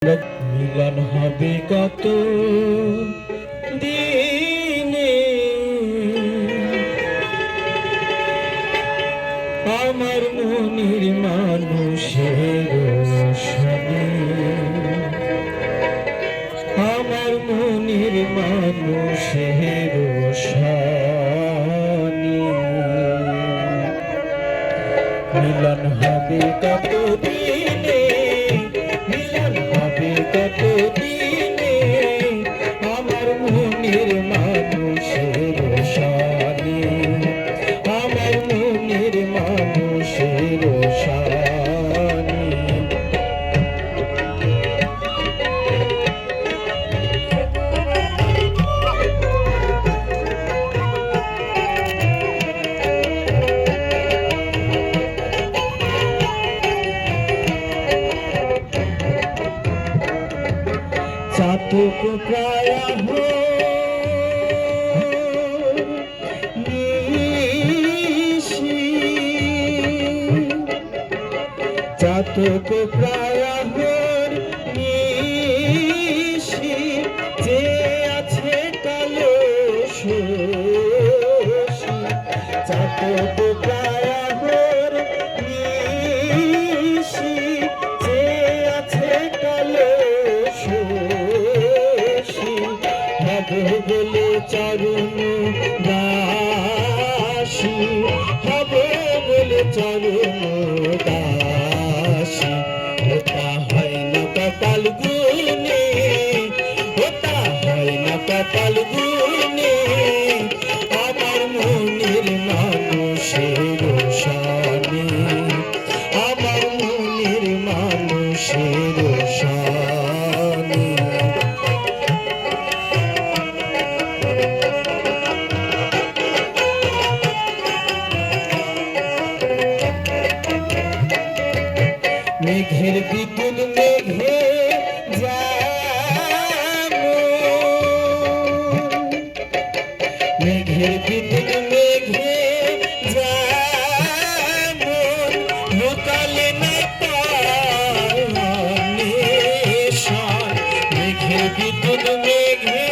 মিলন হবে কত দিনে, আমার মনের মানুষের সনে, আমার মনের মানুষের সনে। মিলন হবে কত দিনে, মিলন হবে কত দিনে, আমার মনের মানুষের সনে, আমার মনের মানুষের সনে। চাতক প্রায় চাতক প্রায় যে আছে কালো চাতক প্রায় যে আছে কালো হবে বলে চরণ দাসী, হবে বলে চরণ দাসী। ওটা হয় না কপাল গুনে, ওটা হয় না কপাল গুনে, আমার মনের মানুষের সনে, আমার মনের মানুষের সনে। মেঘের বিদ্যুৎ মেঘে মেঘের বিদ্যুৎ মেঘে লোকালে না মেঘের বিদ্যুৎ মেঘে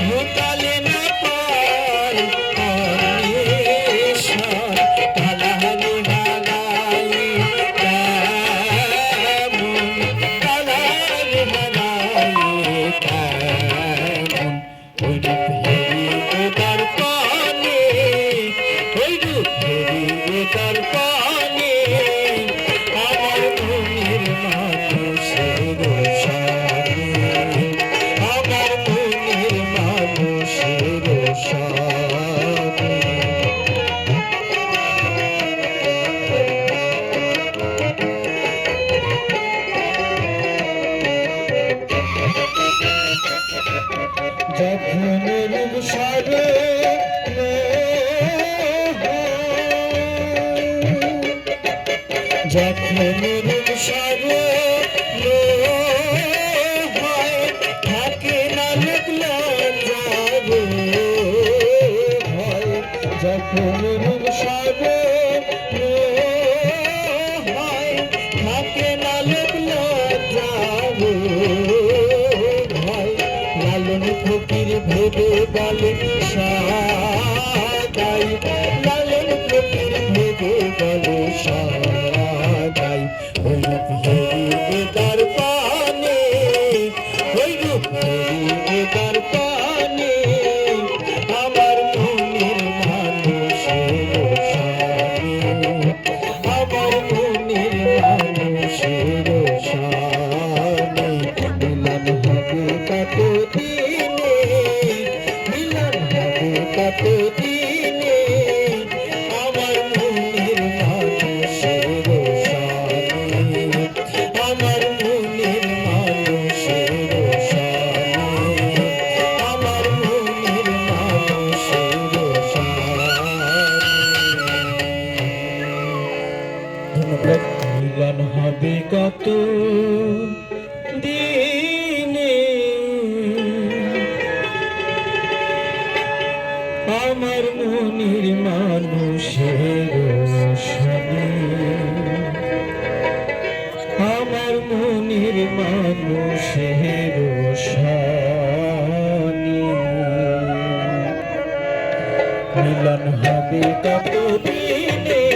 লোকালে না যখন রূপ সারে যখন রূপ সারে থাকে না লজ্জার ভয়, যখন রূপ সারে থাকে না লজ্জার লালন ফকির ভেবে বলেন সাদাই, লালন ফকির ভেবে বলে সাদাই। ওই রূপ হেরিয়ে তার পানে, ওই রূপ হেরিয়ে তার পানে, আমার মনের মানুষের সনে, আমার মনের মানুষের সনে। মিলন হবে কত দিনে, মিলন হবে কত দিনে, আমার মনের মানুষের সনে, আমার মনের মানুষের সনে, আমার মনের মানুষের সনে। ধন্যবাদ। মিলন হবে কত দিনে, আমার মনের মানুষের সনে, মনের মানুষের শানি মিলন হবে কত দিনে